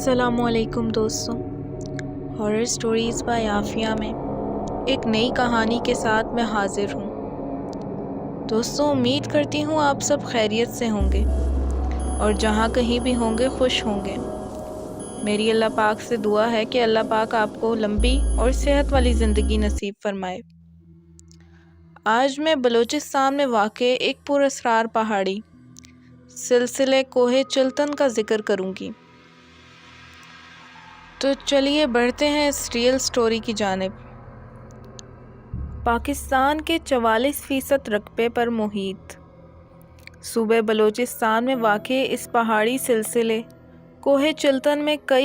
السلام علیکم دوستوں، ہارر سٹوریز بائی عافیہ میں ایک نئی کہانی کے ساتھ میں حاضر ہوں۔ دوستوں، امید کرتی ہوں آپ سب خیریت سے ہوں گے اور جہاں کہیں بھی ہوں گے خوش ہوں گے۔ میری اللہ پاک سے دعا ہے کہ اللہ پاک آپ کو لمبی اور صحت والی زندگی نصیب فرمائے۔ آج میں بلوچستان میں واقع ایک پراسرار پہاڑی سلسلے کوہ چلتن کا ذکر کروں گی۔ تو چلیے بڑھتے ہیں اس ریئل سٹوری کی جانب۔ پاکستان کے 44% رقبے پر محیط صوبہ بلوچستان میں واقع اس پہاڑی سلسلے کوہ چلتن میں کئی